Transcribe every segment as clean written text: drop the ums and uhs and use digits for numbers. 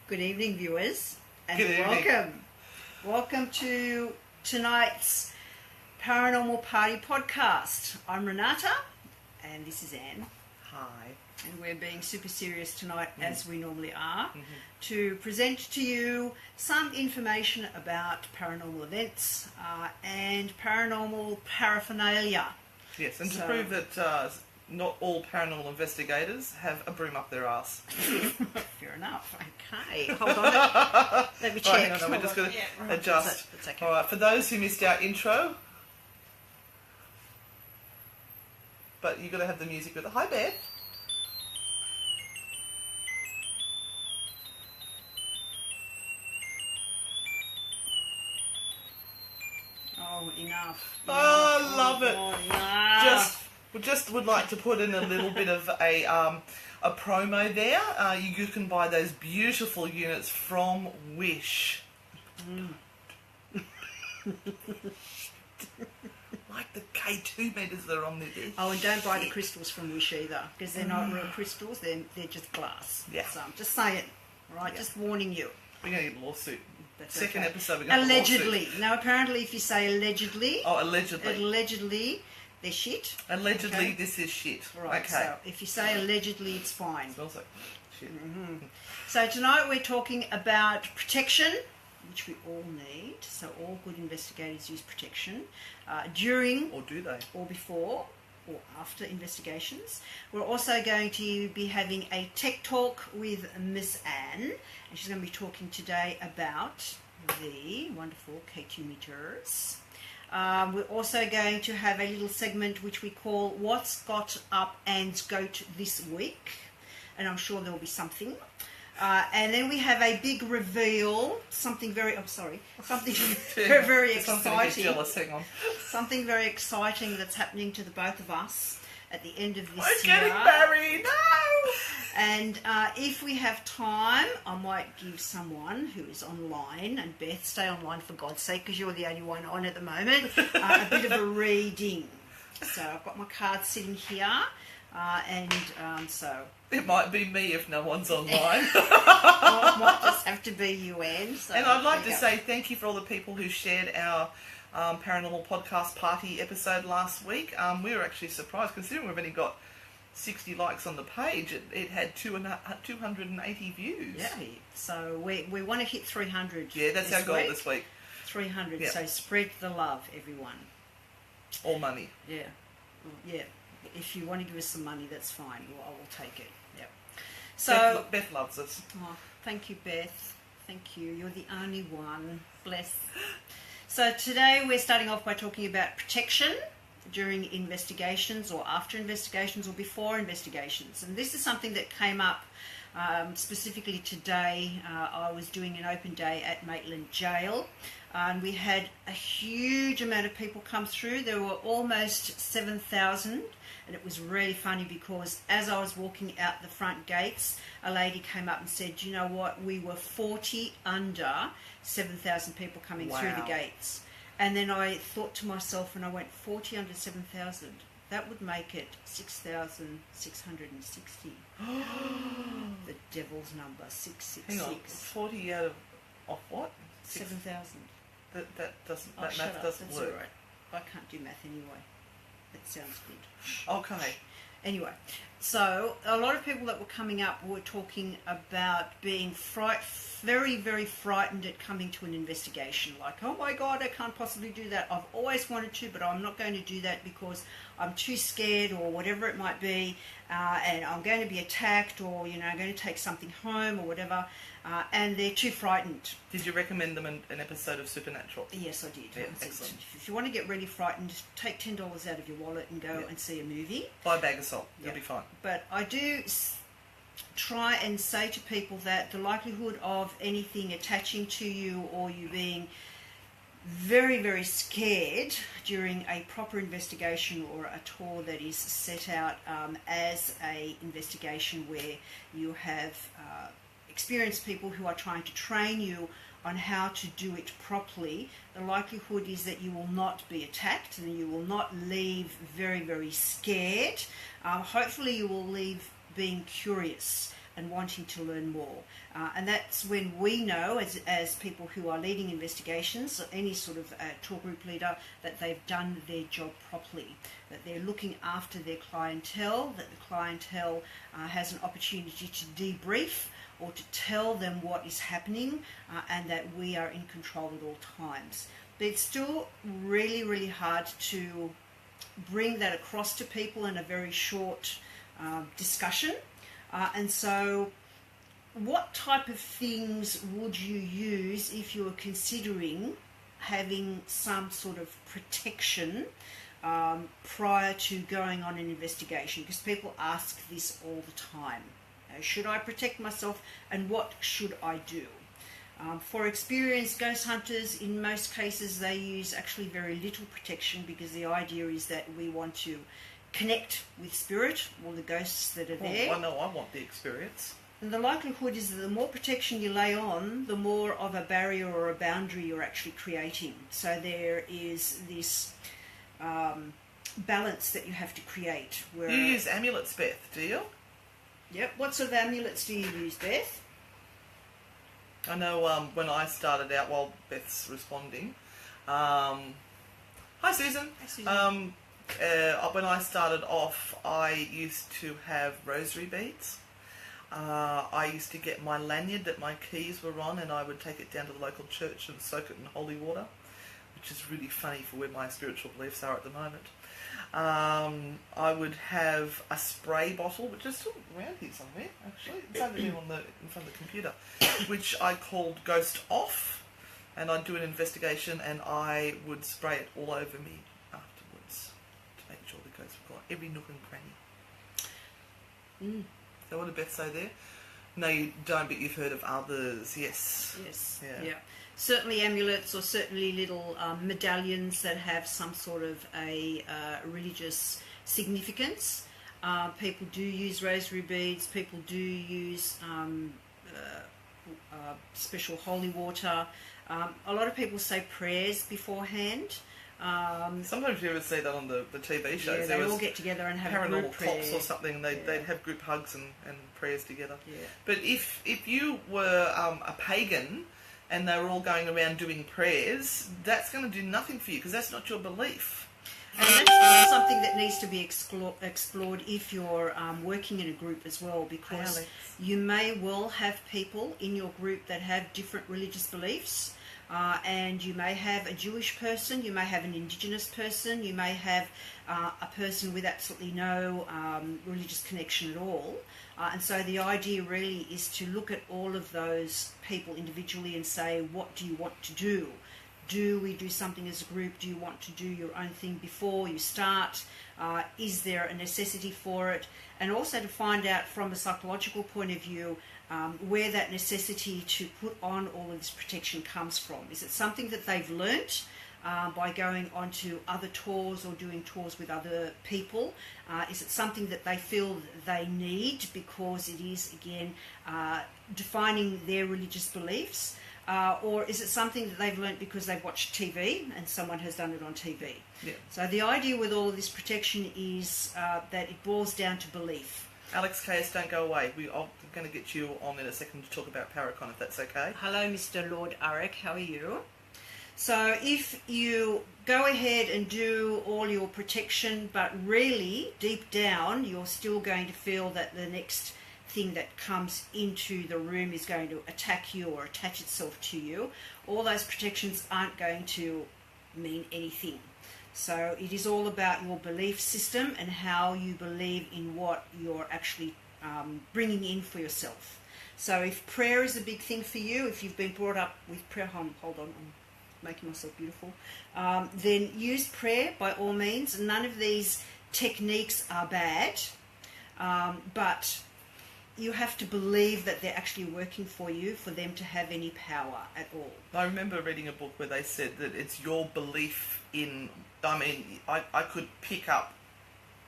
Good evening, viewers, and Good evening. Welcome to tonight's Paranormal Party podcast. I'm Renata, and this is Anne. Hi. And we're being super serious tonight, as we normally are, to present to you some information about paranormal events and paranormal paraphernalia. Yes, and to prove that not all paranormal investigators have a broom up their ass. Fair enough. Okay, hold on. Let me check. Right, hang on, we're just going to adjust. That's okay. All right, for those who missed our intro, but you've got to have the music with it. Hi, Beth. Oh, enough. Oh, love it. God, enough. Just would like to put in a little bit of a promo there. You can buy those beautiful units from Wish. Like the K2 meters that are on there. Oh, and don't buy the crystals from Wish either, because they're not real crystals, they're just glass. Yeah. So I'm just saying, all right, just warning you. We're going to get a lawsuit. That's Second okay. episode, we're going to get a lawsuit. Allegedly. Now, apparently, if you say allegedly... Oh, allegedly. They're shit. Allegedly, Okay. This is shit. Right, Okay. so if you say allegedly, it's fine. Smells like shit. So tonight we're talking about protection, which we all need. So all good investigators use protection during Or do they? or before or after investigations. We're also going to be having a tech talk with Miss Anne, and she's going to be talking today about the wonderful K2 meters. We're also going to have a little segment which we call What's Got Up Anne's Goat This Week, and I'm sure there'll be something. And then we have a big reveal, something very exciting. Something jealous, hang on. Something very exciting that's happening to the both of us at the end of this We're year. getting married! No! And if we have time, I might give someone who is online, and Beth, stay online for God's sake, because you're the only one on at the moment, a bit of a reading. So I've got my cards sitting here, so... It might be me if no one's online. Well, it might just have to be you, Anne. So And I'd like to say thank you for all the people who shared our Paranormal Podcast Party episode last week. We were actually surprised, considering we've only got 60 likes on the page. It had 280 views. Yeah, so we want to hit 300. Yeah, that's our goal this week. 300, Yeah. So spread the love, everyone. All money. Yeah, yeah. If you want to give us some money, that's fine. I will take it. Yep. So Beth loves us. oh, thank you, Beth. Thank you. You're the only one. Bless. So today we're starting off by talking about protection during investigations or after investigations or before investigations. And this is something that came up specifically today. I was doing an open day at Maitland Jail, and we had a huge amount of people come through. There were almost 7,000, and it was really funny because as I was walking out the front gates, a lady came up and said, you know what, we were 40 under 7,000 people coming through the gates. And then I thought to myself, and I went, 40 under 7,000, that would make it 6,660. The devil's number, 666. Hang on, 40 out of what? 7,000. That doesn't, that Shut math up. doesn't That's work. all right. I can't do math anyway. That sounds good. Okay. Anyway, so a lot of people that were coming up were talking about being very, very frightened at coming to an investigation. Like, oh my God, I can't possibly do that. I've always wanted to, but I'm not going to do that because I'm too scared or whatever it might be, and I'm going to be attacked or, I'm going to take something home or whatever, and they're too frightened. Did you recommend them an episode of Supernatural? Yes, I did. Yeah, I said, excellent. if you want to get really frightened, just take $10 out of your wallet and go and see a movie. Buy a bag of salt. You'll be fine. But I do try and say to people that the likelihood of anything attaching to you or you being very, very scared during a proper investigation or a tour that is set out as a investigation where you have experienced people who are trying to train you on how to do it properly, the likelihood is that you will not be attacked and you will not leave very, very scared. Hopefully you will leave being curious. and wanting to learn more. And that's when we know, as people who are leading investigations, or any sort of tour group leader, that they've done their job properly, that they're looking after their clientele, that the clientele has an opportunity to debrief or to tell them what is happening, and that we are in control at all times. But it's still really, really hard to bring that across to people in a very short discussion. And so what type of things would you use if you were considering having some sort of protection prior to going on an investigation? Because people ask this all the time. Should I protect myself, and what should I do? For experienced ghost hunters, in most cases they use actually very little protection, because the idea is that we want to connect with spirit or the ghosts that are there. Well, I know I want the experience. And the likelihood is that the more protection you lay on, the more of a barrier or a boundary you're actually creating. So there is this balance that you have to create. Where You use amulets, Beth, do you? Yep. What sort of amulets do you use, Beth? I know when I started out, while Beth's responding, hi Susan. Hi, Susan. When I started off, I used to have rosary beads. I used to get my lanyard that my keys were on, and I would take it down to the local church and soak it in holy water, which is really funny for where my spiritual beliefs are at the moment. I would have a spray bottle, which is still around here somewhere, actually. It's over there in front of the computer, which I called Ghost Off, and I'd do an investigation, and I would spray it all over me afterwards to make sure the ghosts were gone, every nook and cranny. So what did Beth say there? No, you don't, but you've heard of others. Yes. Yes. Yeah. Certainly amulets, or certainly little medallions that have some sort of a religious significance. People do use rosary beads. People do use special holy water. A lot of people say prayers beforehand. Sometimes you ever see that on the TV shows. Yeah, they all get together and have Paranormal group prayer. Cops or something. They'd have group hugs and prayers together. Yeah. But if you were a pagan and they were all going around doing prayers, that's going to do nothing for you, because that's not your belief. And that's something that needs to be explored if you're working in a group as well, because Alex. you may well have people in your group that have different religious beliefs. And you may have a Jewish person, you may have an Indigenous person, you may have a person with absolutely no religious connection at all. And so the idea really is to look at all of those people individually and say, what do you want to do? Do we do something as a group? Do you want to do your own thing before you start? Is there a necessity for it? And also to find out from a psychological point of view where that necessity to put on all of this protection comes from. Is it something that they've learnt by going on to other tours or doing tours with other people? Is it something that they feel that they need because it is, again, defining their religious beliefs? Or is it something that they've learnt because they've watched TV and someone has done it on TV? Yeah. So the idea with all of this protection is that it boils down to belief. Alex Cayas, don't go away. I'm going to get you on in a second to talk about Paracon, if that's okay. Hello, Mr. Lord Arik. How are you? So if you go ahead and do all your protection, but really, deep down, you're still going to feel that the next thing that comes into the room is going to attack you or attach itself to you, all those protections aren't going to mean anything. So it is all about your belief system and how you believe in what you're actually bringing in for yourself. So if prayer is a big thing for you, if you've been brought up with prayer, hold on, I'm making myself beautiful, then use prayer by all means. None of these techniques are bad, but you have to believe that they're actually working for you for them to have any power at all. I remember reading a book where they said that it's your belief in... I mean, I could pick up,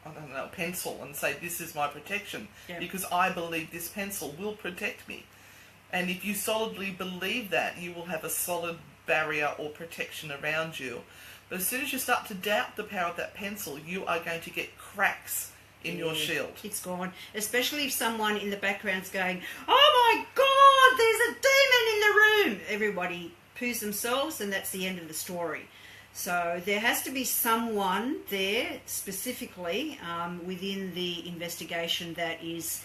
I don't know, a pencil and say, this is my protection, because I believe this pencil will protect me. And if you solidly believe that, you will have a solid barrier or protection around you. But as soon as you start to doubt the power of that pencil, you are going to get cracks in your shield. It's gone. Especially if someone in the background's going, "Oh my God, there's a demon in the room." Everybody poos themselves, and that's the end of the story. So there has to be someone there specifically within the investigation that is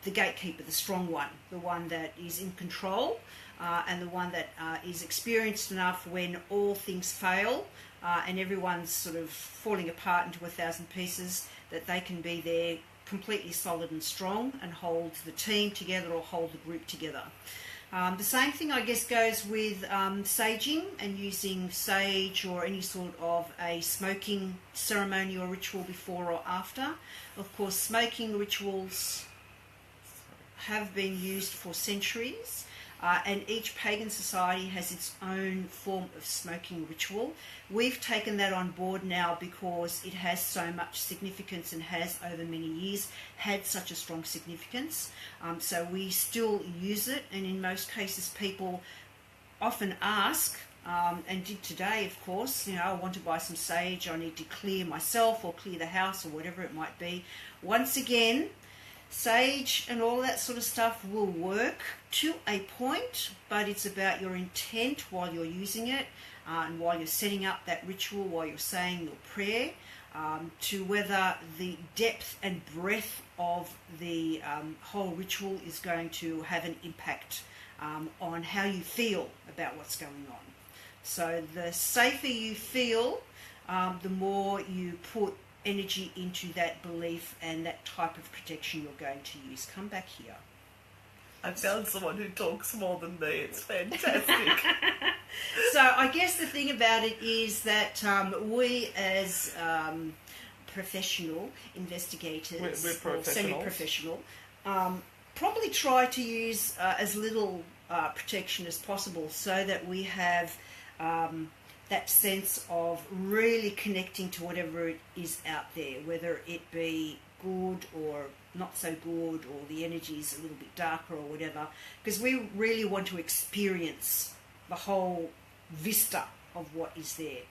the gatekeeper, the strong one, the one that is in control, and the one that is experienced enough when all things fail and everyone's sort of falling apart into 1,000 pieces, that they can be there completely solid and strong and hold the team together or hold the group together. The same thing, I guess, goes with saging and using sage or any sort of a smoking ceremony or ritual before or after. Of course, smoking rituals have been used for centuries, and each pagan society has its own form of smoking ritual. We've taken that on board now because it has so much significance and has over many years had such a strong significance. So we still use it, and in most cases people often ask, and did today of course, I want to buy some sage, I need to clear myself or clear the house or whatever it might be. Once again, sage and all that sort of stuff will work to a point, but it's about your intent while you're using it, and while you're setting up that ritual, while you're saying your prayer, to whether the depth and breadth of the whole ritual is going to have an impact on how you feel about what's going on. So the safer you feel, the more you put energy into that belief and that type of protection you're going to use. Come back here. I found someone who talks more than me. It's fantastic. So I guess the thing about it is that we as professional investigators, we're or semi-professional, probably try to use as little protection as possible, so that we have that sense of really connecting to whatever it is out there, whether it be good or not so good, or the energy is a little bit darker or whatever, because we really want to experience the whole vista of what is there.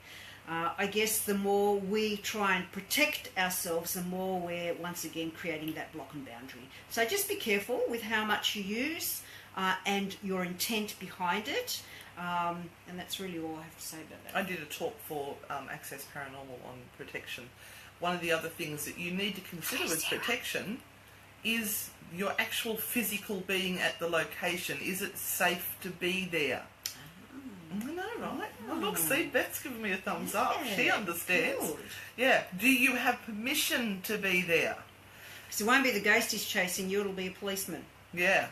I guess the more we try and protect ourselves, the more we're once again creating that block and boundary. So just be careful with how much you use and your intent behind it. And that's really all I have to say about that. I did a talk for Access Paranormal on protection. One of the other things that you need to consider with protection is your actual physical being at the location. Is it safe to be there? I know, right? Oh, look, see, Beth's giving me a thumbs up. She understands. Good. Yeah. Do you have permission to be there? Because it won't be the ghost is chasing you, it'll be a policeman. Yeah.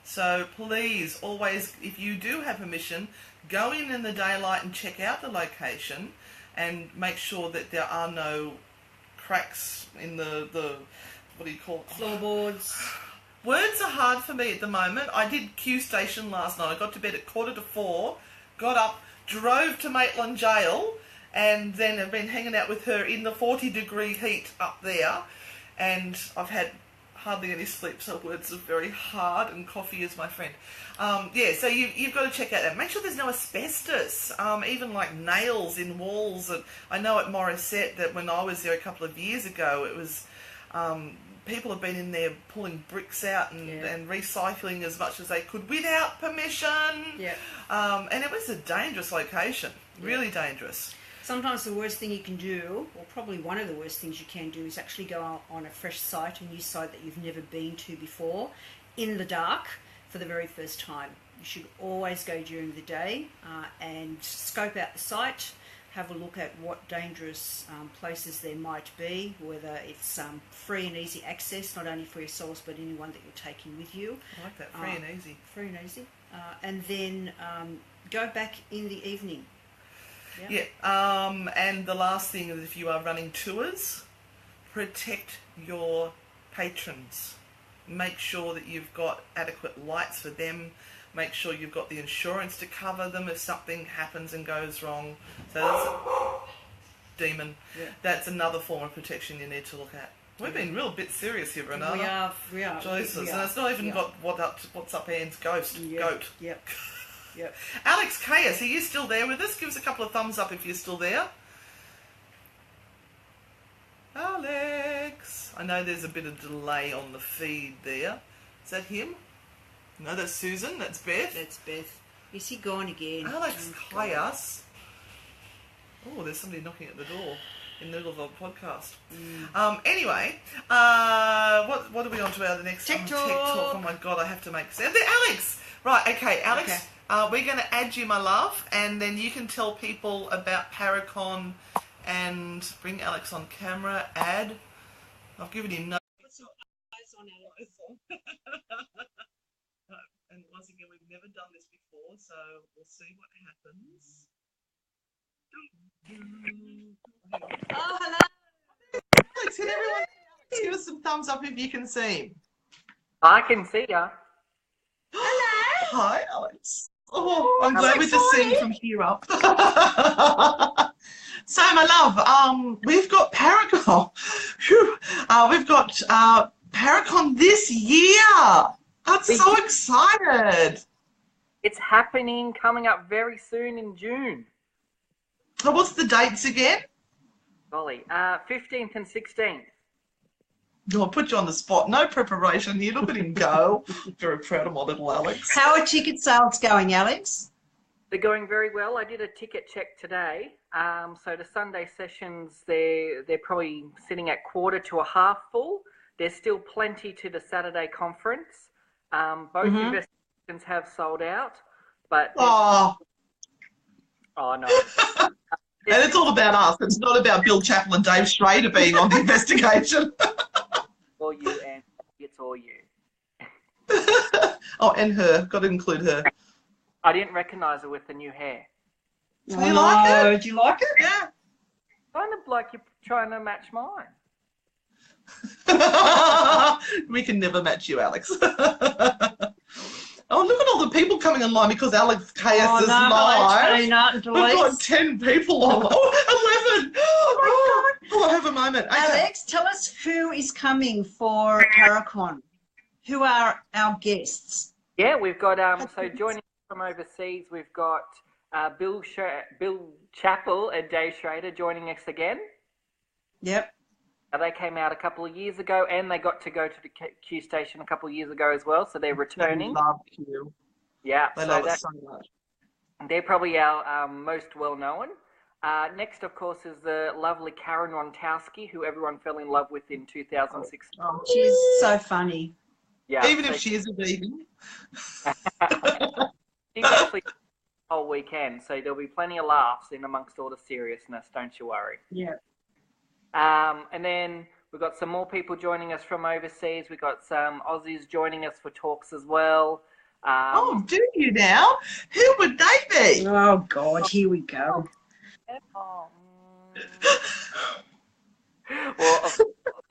So please, always, if you do have permission, go in the daylight and check out the location and make sure that there are no cracks in the what do you call it? Floorboards. Words are hard for me at the moment. I did Q Station last night. I got to bed at 3:45, got up, drove to Maitland Jail, and then have been hanging out with her in the 40-degree heat up there, and I've had hardly any sleep, so words are very hard, and coffee is my friend. So you've got to check out that. Make sure there's no asbestos, even like nails in walls. And I know at Morisset that when I was there a couple of years ago, it was people have been in there pulling bricks out and recycling as much as they could without permission. Yeah. And it was a dangerous location, really dangerous. Sometimes the worst thing you can do, or probably one of the worst things you can do, is actually go on a fresh site, a new site that you've never been to before, in the dark for the very first time. You should always go during the day and scope out the site, have a look at what dangerous places there might be, whether it's free and easy access, not only for yourselves but anyone that you're taking with you. I like that, free and easy. Free and easy. And then go back in the evening. Yeah, and the last thing is, if you are running tours, protect your patrons. Make sure that you've got adequate lights for them. Make sure you've got the insurance to cover them if something happens and goes wrong. So that's demon. Yeah. That's another form of protection you need to look at. We've been real bit serious here, Renata. We are. Jesus, and it's not even got what's up Anne's ghost. Yep. Goat. Yep. Yep. Alex Cayas, are you still there with us? Give us a couple of thumbs up if you're still there. Alex. I know there's a bit of delay on the feed there. Is that him? No, that's Susan. That's Beth. That's Beth. Is he gone again? Alex Cayas. Oh, there's somebody knocking at the door in the middle of a podcast. Anyway, what are we on to our next TikTok. TikTok? Oh my God, I have to make sense. Alex! Right, okay, Alex. Okay. We're going to add you, my love, and then you can tell people about Paracon and bring Alex on camera. Add. I've given him no. Put some eyes on Alex. And once again, we've never done this before, so we'll see what happens. Oh, hello. Alex, can everyone give us some thumbs up if you can see him? I can see ya. Hello. Hi, Alex. Oh, I'm glad we're just seeing from here up. So, my love, we've got Paracon. We've got Paracon this year. I'm so excited. It's happening, coming up very soon in June. So what's the dates again? Golly, 15th and 16th. I'll put you on the spot. No preparation here. Look at him go. Very proud of my little Alex. How are ticket sales going, Alex? They're going very well. I did a ticket check today. So the Sunday sessions, they're probably sitting at quarter to a half full. There's still plenty to the Saturday conference. Both investigations have sold out, but Oh, no. and it's all about us. It's not about Bill Chappell and Dave Schrader being on the investigation. All you, and it's all you. Oh, and her. Got to include her. I didn't recognise her with the new hair. Do you like it? Do you like it? Yeah. Kind of like you're trying to match mine. We can never match you, Alex. Oh, look at all the people coming online because Alex Cayas is live. We've got 10 people on. Oh, 11. Oh, I have a moment. Okay. Alex, tell us who is coming for Paracon. Who are our guests? Yeah, we've got, so joining from overseas, we've got Bill Chappell and Dave Schrader joining us again. Yep. They came out a couple of years ago, and they got to go to the Q station a couple of years ago as well, so they're returning. They love Q. Yeah. They love it so much. They're probably our most well-known. Next, of course, is the lovely Karen Rontowski, who everyone fell in love with in 2016. Oh, she's so funny. Yeah. Even if she is a vegan. She's actually the whole weekend, so there'll be plenty of laughs in amongst all the seriousness, don't you worry. Yeah. And then we've got some more people joining us from overseas. We've got some Aussies joining us for talks as well. Oh, do you now? Who would they be? Oh, God, here we go. Well,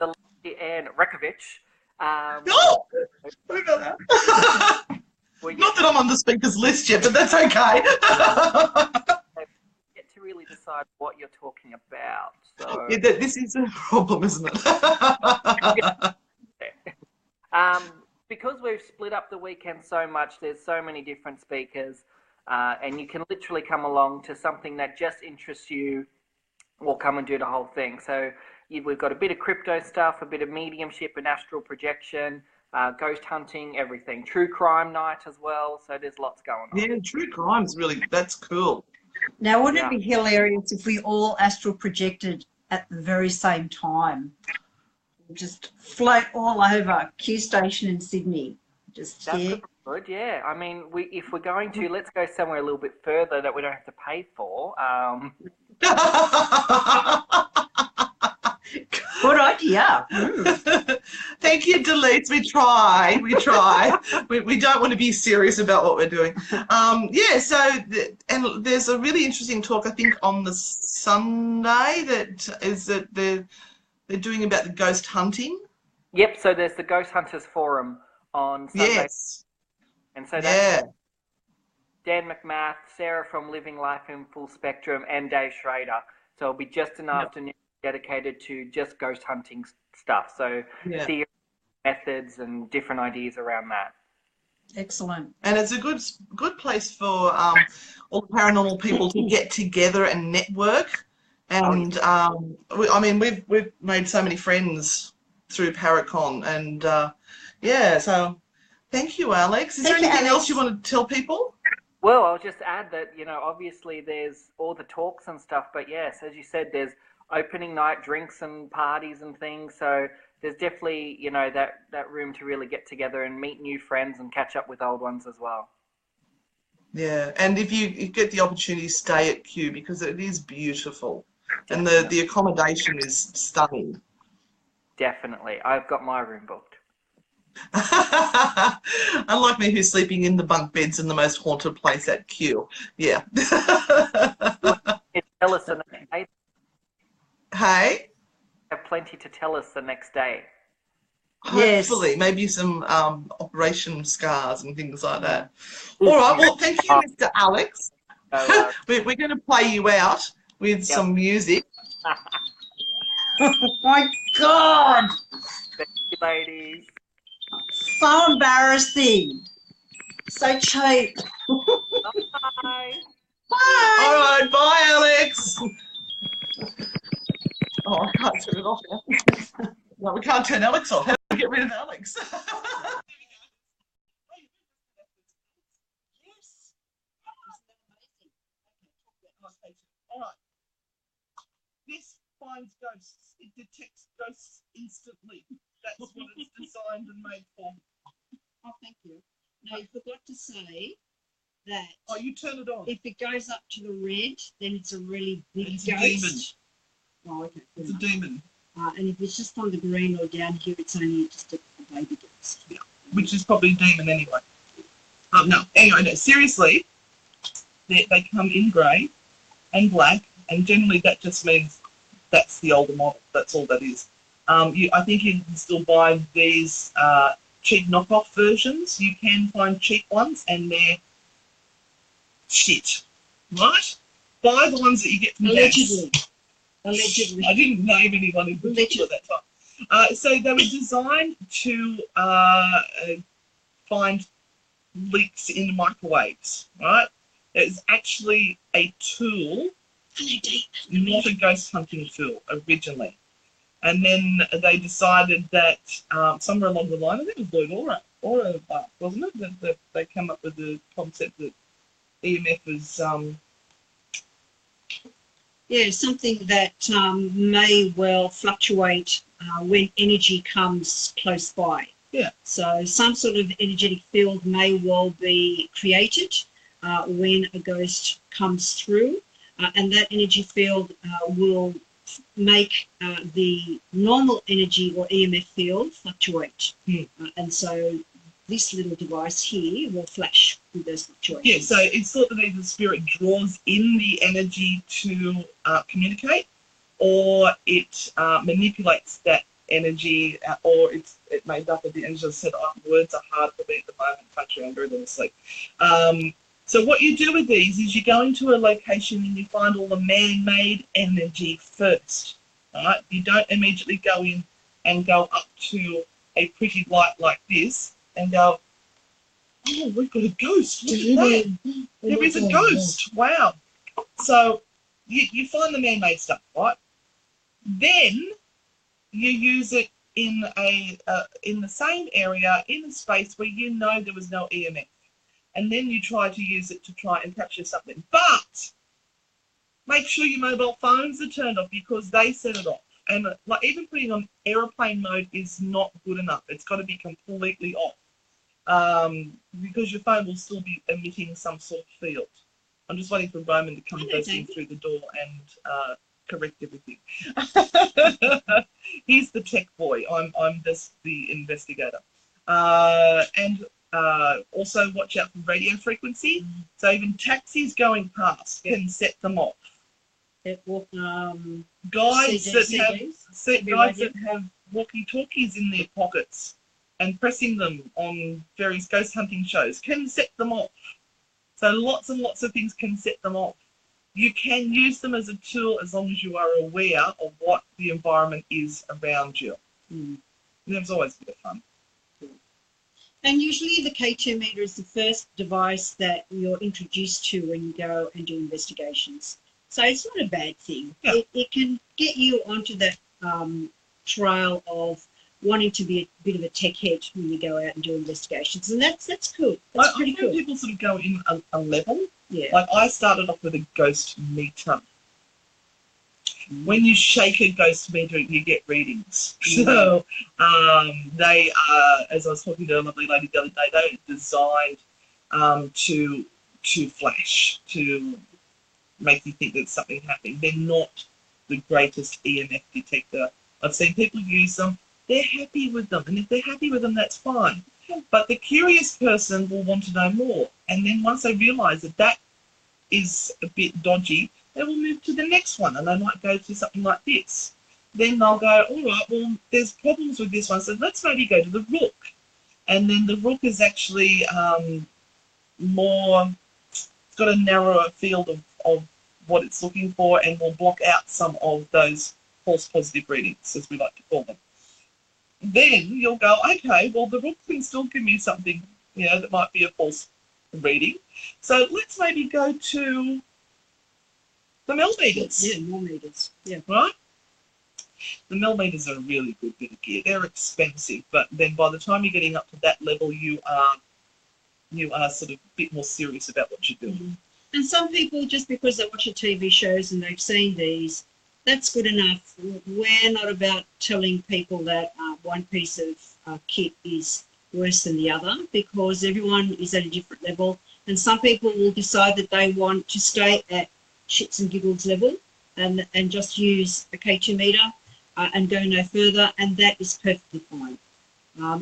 the lady Anne Rekovich. Oh, look at that. Not that I'm on the speaker's list yet, but that's okay. Get to really decide what you're talking about. So. Yeah, this is a problem, isn't it? Because we've split up the weekend so much, there's so many different speakers, and you can literally come along to something that just interests you or come and do the whole thing. So we've got a bit of crypto stuff, a bit of mediumship and astral projection, ghost hunting, everything. True crime night as well, so there's lots going on. Yeah, true crime's really, that's cool. Now, wouldn't it be hilarious if we all astral projected at the very same time? Just float all over Q Station in Sydney. Just That's good, yeah. I mean, if we're going to, let's go somewhere a little bit further that we don't have to pay for. Good idea. Thank you, Deletes. We try. We don't want to be serious about what we're doing. Yeah, so, and there's a really interesting talk, I think, on the Sunday that they're doing about the ghost hunting. Yep, so there's the Ghost Hunters Forum on Sunday. Yes. And so that's Dan McMath, Sarah from Living Life in Full Spectrum, and Dave Schrader. So it'll be just an afternoon dedicated to just ghost hunting stuff. So theory, methods, and different ideas around that. Excellent. And it's a good place for all the paranormal people to get together and network. And I mean, we've made so many friends through Paracon. And yeah, so thank you, Alex. Is there anything else you want to tell people? Well, I'll just add that, obviously there's all the talks and stuff, but yes, as you said, there's opening night drinks and parties and things. So there's definitely, that room to really get together and meet new friends and catch up with old ones as well. Yeah, and if you get the opportunity, stay at Q because it is beautiful. Definitely. And the accommodation is stunning. Definitely. I've got my room booked. Unlike me, who's sleeping in the bunk beds in the most haunted place at Q. Yeah. Tell us the next day. Hey? Have plenty to tell us the next day. Hopefully, yes. Maybe some operation scars and things like that. All right, well, thank you, Mr. Alex. We're going to play you out with some music. Oh, my God. Thank you, ladies. So embarrassing. So cheap. Bye. Bye. All right, bye, Alex. Oh, I can't turn it off now. No, we can't turn Alex off. How do we get rid of Alex? Yes. All right. This finds ghosts. It detects ghosts instantly. That's what it's designed and made for. Oh, thank you. No, you forgot to say that. Oh, you turn it on. If it goes up to the red, then it's a really big ghost. A demon. Oh, okay. It's a demon. And if it's just on the green or down here, it's only just a baby ghost. Yeah, which is probably a demon anyway. No, anyway, no, seriously, they come in grey and black, and generally that just means that's the older model. That's all that is. I think you can still buy these cheap knockoff versions. You can find cheap ones, and they're shit, right? Buy the ones that you get from Allegedly. Gas. Allegedly. I didn't name anyone in particular at that time. So they were designed to find leaks in microwaves, right? It's actually a tool, not a ghost hunting tool originally. And then they decided that somewhere along the line, I think it was Lloyd Aura, wasn't it? That they came up with the concept that EMF is... Yeah, something that may well fluctuate when energy comes close by. Yeah. So some sort of energetic field may well be created when a ghost comes through, and that energy field will make the normal energy or EMF field fluctuate. And so this little device here will flash with those fluctuations. Yeah, so it's thought that either the spirit draws in the energy to communicate, or it manipulates that energy, or it made up of the energy. As I said, words are hard for me at the moment, country, I'm very little asleep. So what you do with these is you go into a location and you find all the man-made energy first, right? You don't immediately go in and go up to a pretty light like this and go, oh, we've got a ghost. Look at that. There is a ghost. Wow. So you find the man-made stuff, right? Then you use it in the same area, in a space where you know there was no EMF. And then you try to use it to try and capture something. But make sure your mobile phones are turned off because they set it off. And like even putting on aeroplane mode is not good enough. It's got to be completely off. Because your phone will still be emitting some sort of field. I'm just waiting for Roman to come bursting through the door and correct everything. He's the tech boy. I'm just the investigator. And also watch out for radio frequency. So even taxis going past can set them off. Guides that have walkie-talkies in their pockets and pressing them on various ghost hunting shows can set them off. So lots and lots of things can set them off. You can use them as a tool as long as you are aware of what the environment is around you. There's always a bit of fun. And usually the K2 meter is the first device that you're introduced to when you go and do investigations. So it's not a bad thing. Yeah. It can get you onto that trail of wanting to be a bit of a tech head when we go out and do investigations, and that's cool. That's pretty cool. People sort of go in a level. Yeah. Like I started off with a ghost meter. When you shake a ghost meter, you get readings. So they are, as I was talking to a lovely lady the other day, they're designed to flash, to make you think there's something happening. They're not the greatest EMF detector. I've seen people use them. They're happy with them, and if they're happy with them, that's fine. But the curious person will want to know more, and then once they realise that that is a bit dodgy, they will move to the next one, and they might go to something like this. Then they'll go, all right, well, there's problems with this one, so let's maybe go to the rook. And then the rook is actually more, it's got a narrower field of what it's looking for, and will block out some of those false positive readings, as we like to call them. Then you'll go, okay, well, the rook can still give me something, that might be a false reading. So let's maybe go to the millimeters. Yeah, millimeters. Yeah. Right? The millimeters are a really good bit of gear. They're expensive, but then by the time you're getting up to that level, you are sort of a bit more serious about what you're doing. Mm-hmm. And some people, just because they watch the TV shows and they've seen these, that's good enough. We're not about telling people that one piece of kit is worse than the other, because everyone is at a different level. And some people will decide that they want to stay at shits and giggles level and just use a K2 meter and go no further, and that is perfectly fine.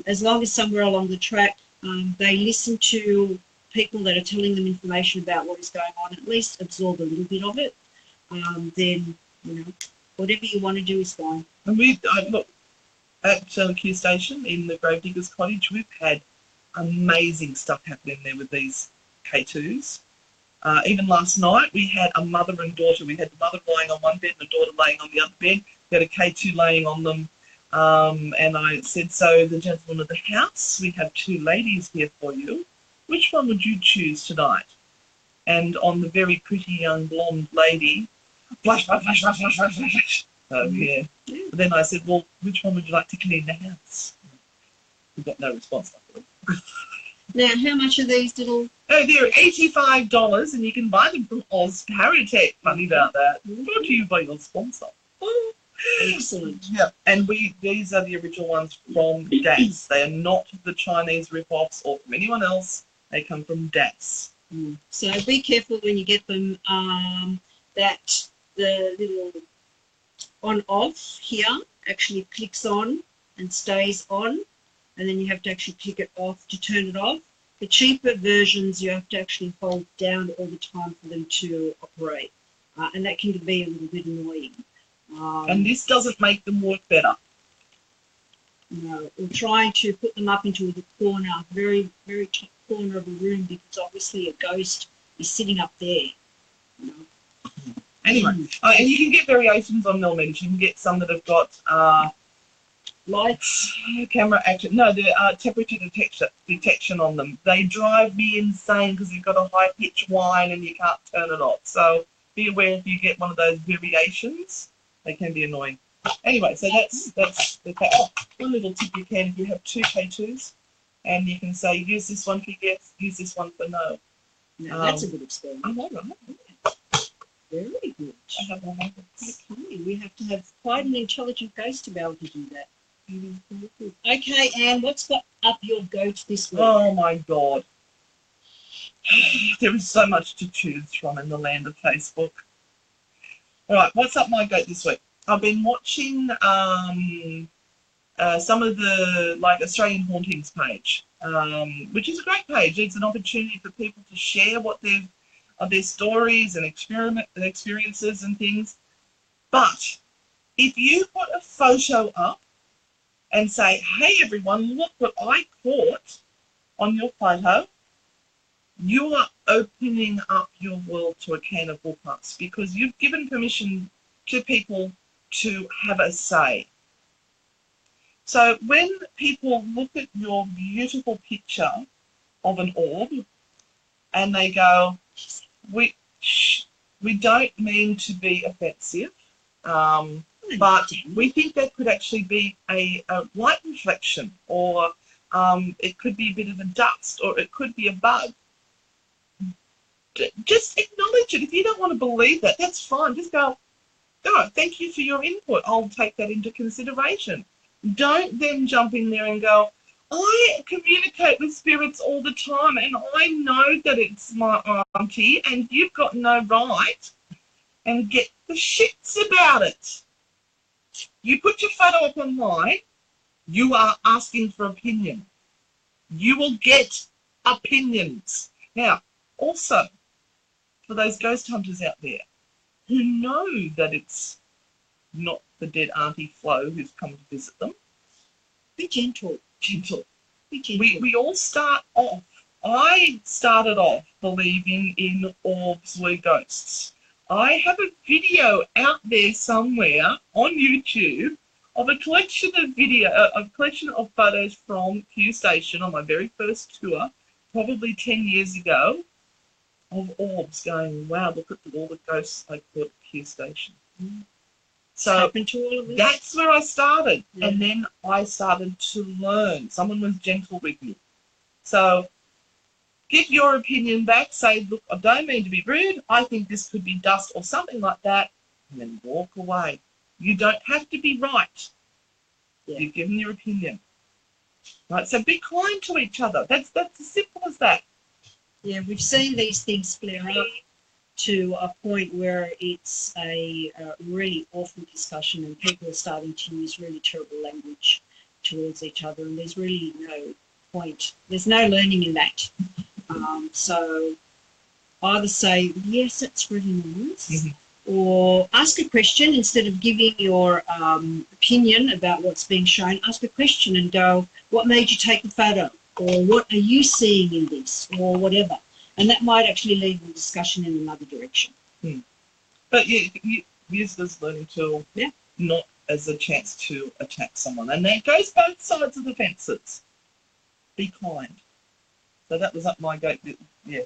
As long as somewhere along the track they listen to people that are telling them information about what is going on, at least absorb a little bit of it, then, whatever you want to do is fine. And look, at Q Station in the Gravediggers Cottage, we've had amazing stuff happening there with these K2s. Even last night, we had a mother and daughter. We had the mother lying on one bed and the daughter laying on the other bed. We had a K2 laying on them. And I said, so the gentleman of the house, we have two ladies here for you. Which one would you choose tonight? And on the very pretty young blonde lady, flash, flash, flash, flash, flash, flash, flash. So, yeah. But then I said, well, which one would you like to clean the house? We got no response. Now, how much are these little... Oh, they're $85, and you can buy them from Oz Paratech. Funny about that. Brought to you by your sponsor. Excellent. Yeah, and these are the original ones from DAS. They are not the Chinese rip-offs or from anyone else. They come from DAS. So be careful when you get them, that the little on-off here actually clicks on and stays on, and then you have to actually click it off to turn it off. The cheaper versions, you have to actually hold down all the time for them to operate, and that can be a little bit annoying. And this doesn't make them work better. No, we're trying to put them up into the corner, very, very top corner of a room, because obviously a ghost is sitting up there. Anyway, and you can get variations on millimeters. You can get some that have got lights, camera action. No, the temperature detection on them. They drive me insane because they've got a high pitch whine and you can't turn it off. So be aware if you get one of those variations, they can be annoying. Anyway, so that's one little tip you can if you have two K2s, and you can say use this one for yes, use this one for no. Now, that's a good experiment. I know, right? Very good. I have one. Okay, we have to have quite an intelligent ghost to be able to do that. Okay, Anne, what's got up your goat this week? Oh my God. There is so much to choose from in the land of Facebook. All right, what's up my goat this week? I've been watching some of the Australian Hauntings page, which is a great page. It's an opportunity for people to share what their stories and experiences and things. But if you put a photo up and say, hey everyone, look what I caught on your photo, you are opening up your world to a can of whoop-ups, because you've given permission to people to have a say. So when people look at your beautiful picture of an orb and they go, we don't mean to be offensive. No, But we think that could actually be a light reflection, or it could be a bit of a dust, or it could be a bug. Just acknowledge it. If you don't want to believe that, that's fine. Just go, oh, thank you for your input. I'll take that into consideration. Don't then jump in there and go, I communicate with spirits all the time and I know that it's my auntie and you've got no right, and get the shits about it. You put your photo up online, you are asking for opinion. You will get opinions. Now, also, for those ghost hunters out there who know that it's not the dead Auntie Flo who's come to visit them, be gentle. Gentle. Be gentle. We all start off. I started off believing in orbs were ghosts. I have a video out there somewhere on YouTube of a collection of photos from Q Station on my very first tour, probably 10 years ago, of orbs going, wow, look at all the ghosts I caught at Q Station. So that's where I started. Yeah. And then I started to learn. Someone was gentle with me. So give your opinion back. Say, look, I don't mean to be rude. I think this could be dust or something like that. And then walk away. You don't have to be right. Yeah. You've given your opinion. Right? So be kind to each other. That's as simple as that. Yeah, we've seen these things flare up to a point where it's a really awful discussion and people are starting to use really terrible language towards each other, and there's really no point. There's no learning in that. So either say, yes, that's really nice, or ask a question instead of giving your opinion about what's being shown. Ask a question and go, what made you take the photo? Or what are you seeing in this, or whatever. And that might actually lead the discussion in another direction. But you use this learning tool not as a chance to attack someone. And that goes both sides of the fences. Be kind. So that was up my goat. Yeah.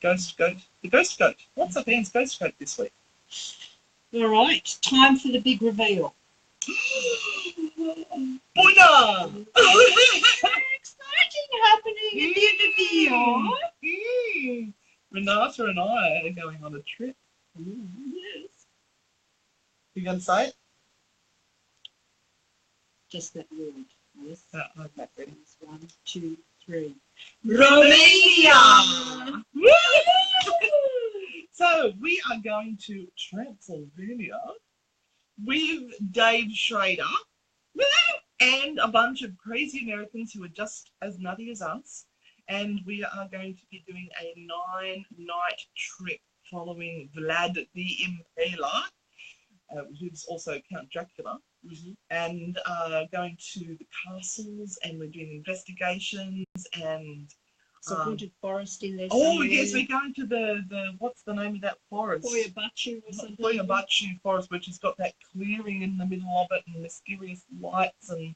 Ghost goat. The ghost goat. What's up, Anne's ghost goat this week? All right. Time for the big reveal. Buddha! Exciting happening at the end of the year. Renata and I are going on a trip. Yes. You going to say it? Just that word. Yes. Okay. Ready? 1, 2, 3. Romania! So we are going to Transylvania with Dave Schrader and a bunch of crazy Americans who are just as nutty as us. And we are going to be doing a 9-night trip following Vlad the Impaler, who's also Count Dracula, and going to the castles, and we're doing investigations and... It's a haunted forest in there. Oh, yes, we're going to the what's the name of that forest? Poyabachu or something. Poyabachu forest, which has got that clearing in the middle of it and mysterious lights and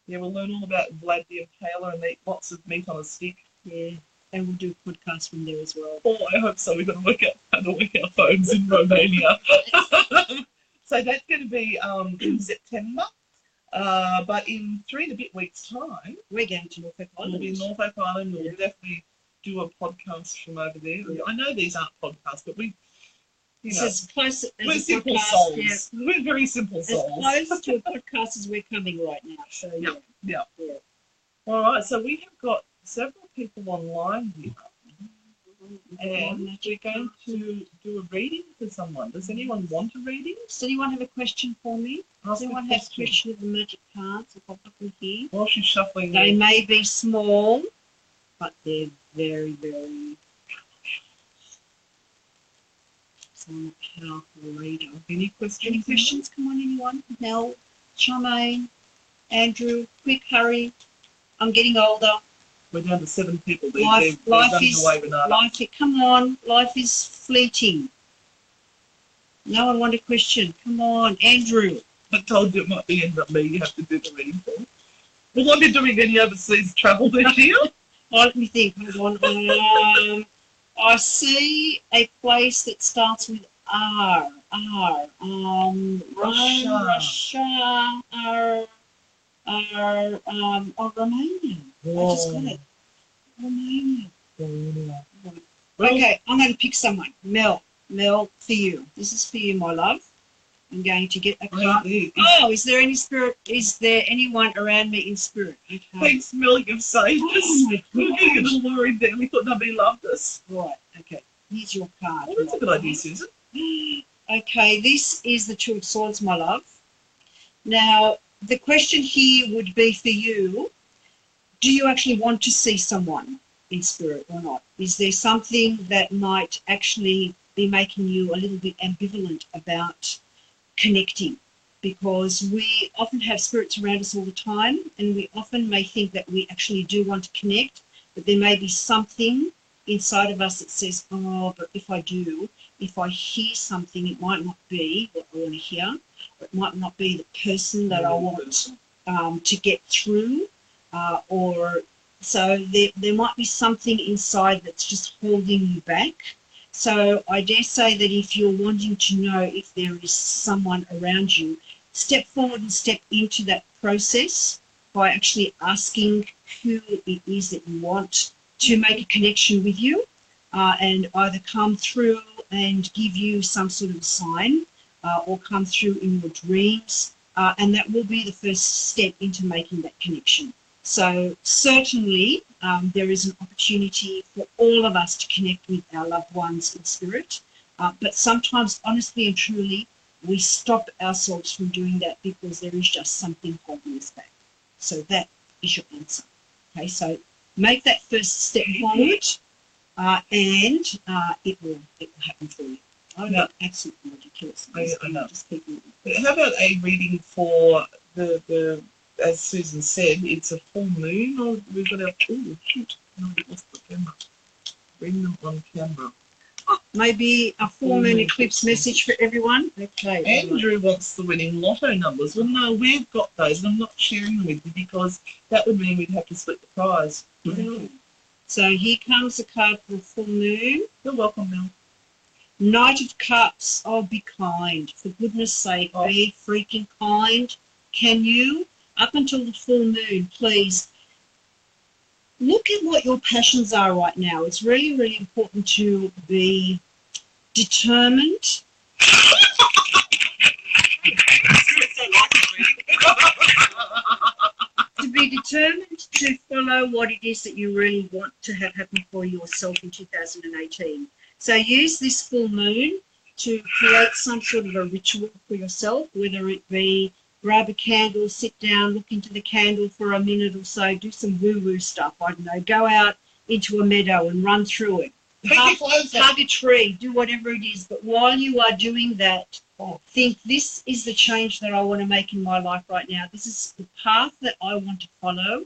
we'll learn all about Vlad the Impaler and eat lots of meat on a stick. Yeah, and we'll do a podcast from there as well. Oh, I hope so. We've got to work out how to work our phones in Romania. So that's going to be in September. But in 3 and a bit weeks' time, we're going to Norfolk Island. We'll be in Norfolk Island. We'll definitely do a podcast from over there. Yeah. I know these aren't podcasts, but we're simple souls. Yeah. We're very simple souls. As close to a podcast as we're coming right now. So yeah. All right. So we have got several people online here. And we're going to do a reading for someone. Does anyone want a reading? Does anyone have a question for me? Does anyone have a question of the magic cards? I've got them here. While she's shuffling, they may be small, but they're very, very powerful. So I'm a powerful reader. Any questions? Any questions? Come on, anyone? Mel, Charmaine, Andrew, quick, hurry. I'm getting older. We're down to 7 people. Life come on, life is fleeting. No one want a question. Come on, Andrew. I told you it might be end up me. You have to do the reading for. Will I be doing any overseas travel this year? Let me think. Hold on. I see a place that starts with Russia, Romania. I just got it. Romania. Okay, I'm going to pick someone. Mel, for you. This is for you, my love. I'm going to get a card. Oh, is there any spirit? Is there anyone around me in spirit? Okay. Thanks, Mel, you've saved us. We were getting a little worried there. We thought nobody loved us. Right, okay. Here's your card. Well, that's a good idea, Susan. Okay, this is the Two of Swords, my love. Now, the question here would be for you, do you actually want to see someone in spirit or not? Is there something that might actually be making you a little bit ambivalent about connecting? Because we often have spirits around us all the time, and we often may think that we actually do want to connect, but there may be something inside of us that says, oh, but if I do, if I hear something, it might not be what I want to hear, or it might not be the person that I want to get through, so there might be something inside that's just holding you back. So I dare say that if you're wanting to know if there is someone around you, step forward and step into that process by actually asking who it is that you want to make a connection with you, and either come through and give you some sort of sign, or come through in your dreams, and that will be the first step into making that connection. So certainly there is an opportunity for all of us to connect with our loved ones in spirit, but sometimes, honestly and truly, we stop ourselves from doing that because there is just something holding us back. So that is your answer. Okay, so make that first step forward, and it will happen for you. I'm not absolutely ridiculous. I know. Just keep moving. How about a reading for the as Susan said, it's a full moon, or we've got our, oh, shoot, no, we lost the camera. Bring them on camera. Maybe a full moon eclipse message for everyone. Okay. Andrew wants the winning lotto numbers. Well, no, we've got those, and I'm not sharing them with you because that would mean we'd have to split the prize. Okay. So here comes a card for a full moon. You're welcome, Mel. Knight of Cups. Oh, be kind. For goodness sake, be freaking kind. Can you? Up until the full moon, please look at what your passions are right now. It's really, really important to be determined. To be determined to follow what it is that you really want to have happen for yourself in 2018. So use this full moon to create some sort of a ritual for yourself, whether it be grab a candle, sit down, look into the candle for a minute or so, do some woo-woo stuff, I don't know, go out into a meadow and run through it. Hug a tree, do whatever it is. But while you are doing that, think this is the change that I want to make in my life right now. This is the path that I want to follow.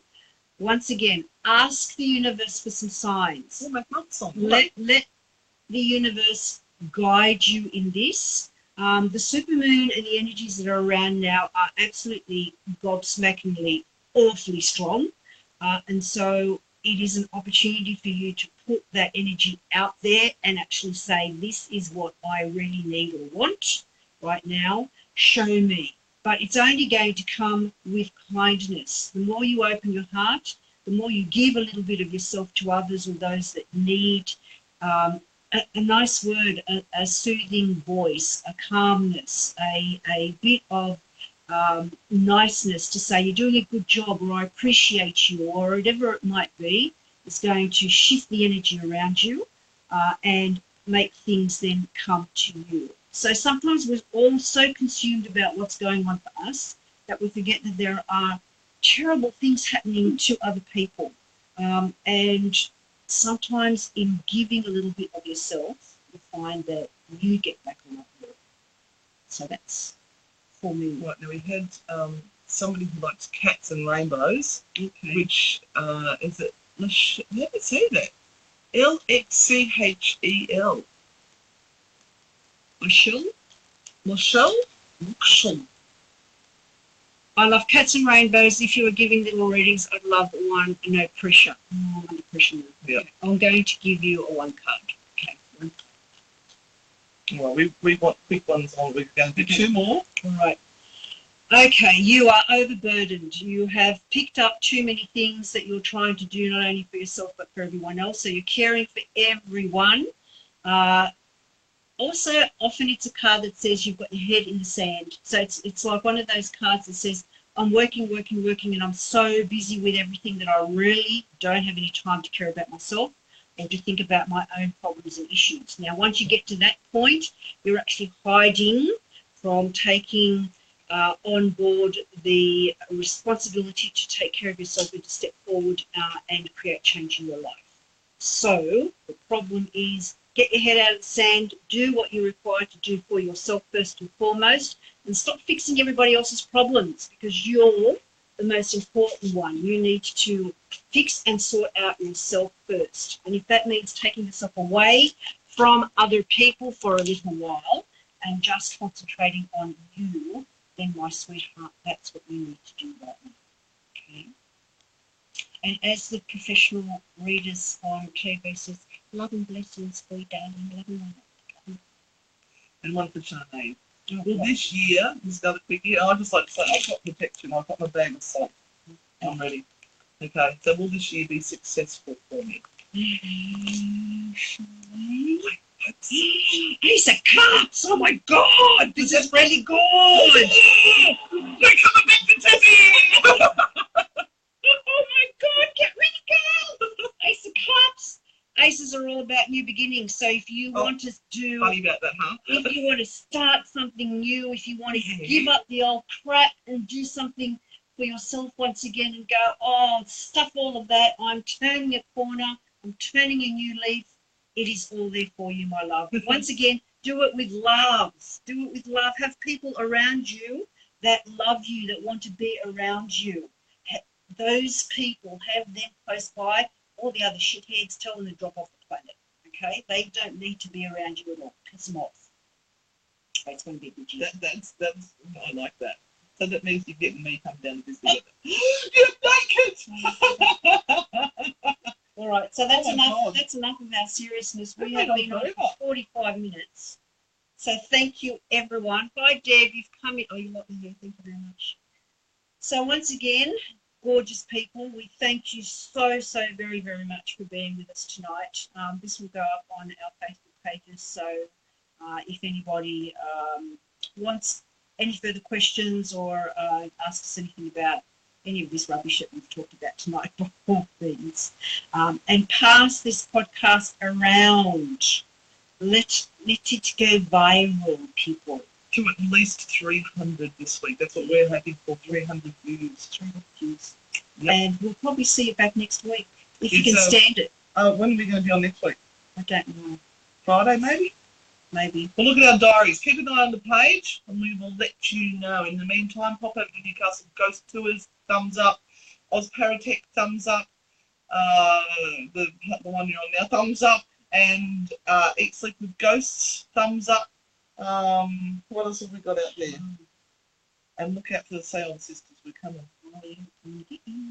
Once again, ask the universe for some signs. Let the universe guide you in this. The supermoon and the energies that are around now are absolutely gobsmackingly awfully strong, and so it is an opportunity for you to put that energy out there and actually say, this is what I really need or want right now, show me. But it's only going to come with kindness. The more you open your heart, the more you give a little bit of yourself to others or those that need a nice word, a soothing voice, a calmness, a bit of niceness to say you're doing a good job, or I appreciate you, or whatever it might be, is going to shift the energy around you and make things then come to you. So sometimes we're all so consumed about what's going on for us that we forget that there are terrible things happening to other people. And sometimes in giving a little bit of yourself, you find that you get back on that road. So that's for me. Right, now we had somebody who likes cats and rainbows, which is it, how do you say that? L-X-C-H-E-L. Michelle? I love cats and rainbows. If you were giving little readings, I'd love one, no pressure. Under pressure. Yeah. I'm going to give you a one card. Okay. Well, we want quick ones on. We're going to do 2 more. All right. Okay, you are overburdened. You have picked up too many things that you're trying to do, not only for yourself but for everyone else. So you're caring for everyone. Also, often it's a card that says you've got your head in the sand. So it's like one of those cards that says, I'm working, and I'm so busy with everything that I really don't have any time to care about myself or to think about my own problems and issues. Now, once you get to that point, you're actually hiding from taking on board the responsibility to take care of yourself and to step forward and create change in your life. So the problem is, get your head out of the sand, do what you're required to do for yourself first and foremost, and stop fixing everybody else's problems, because you're the most important one. You need to fix and sort out yourself first. And if that means taking yourself away from other people for a little while and just concentrating on you, then my sweetheart, that's what you need to do right now. Okay? And as the professional readers on TV says, love and blessings for you, darling. Love and light. And one for Charmaine. Well, this year, this is another quick year, I'd just like to say, I've got protection. I've got my bag of salt. I'm ready. Okay, so will this year be successful for me? Ace of Cups! Oh my God! This is really good! We're coming back to Tassie! Oh my God, get ready, girl! Ace of Cups. Aces are all about new beginnings. So if you want to do, funny about that, huh? if you want to start something new, if you want to give up the old crap and do something for yourself once again and go, oh, stuff all of that. I'm turning a corner. I'm turning a new leaf. It is all there for you, my love. Once again, do it with love. Do it with love. Have people around you that love you, that want to be around you. Those people, have them close by. All the other shitheads, tell them to drop off the planet. Okay? They don't need to be around you at all. Piss them off. It's going to be a good year. That's I like that. So that means you're getting me come down to this together. You're naked! All right, so that's enough. God. That's enough of our seriousness. We have been on for 45 minutes. So thank you, everyone. Bye, Deb. You've come in. Oh, you like me here. Thank you very much. So once again, gorgeous people, we thank you so very, very much for being with us tonight. This will go up on our Facebook pages. So if anybody wants any further questions or ask us anything about any of this rubbish that we've talked about tonight, by all means, and pass this podcast around. Let it go viral, people. To at least 300 this week. That's what we're hoping for, 300 views. 300 views. Yep. And we'll probably see you back next week, if you can stand it. When are we going to be on next week? I don't know. Friday, maybe? Maybe. Well, look at our diaries. Keep an eye on the page, and we will let you know. In the meantime, pop over to Newcastle Ghost Tours, thumbs up. Oz Paratech, thumbs up. The one you're on now, thumbs up. And Eat Sleep with Ghosts, thumbs up. What else have we got out there? And look out for the Seance Sisters. We're coming.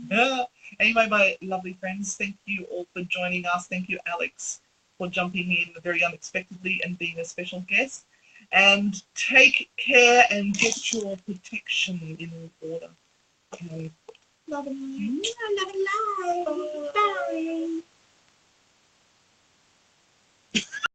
Yeah. Anyway, my lovely friends, thank you all for joining us. Thank you, Alex, for jumping in very unexpectedly and being a special guest. And take care and get your protection in order. Love and light. Love and light. Bye.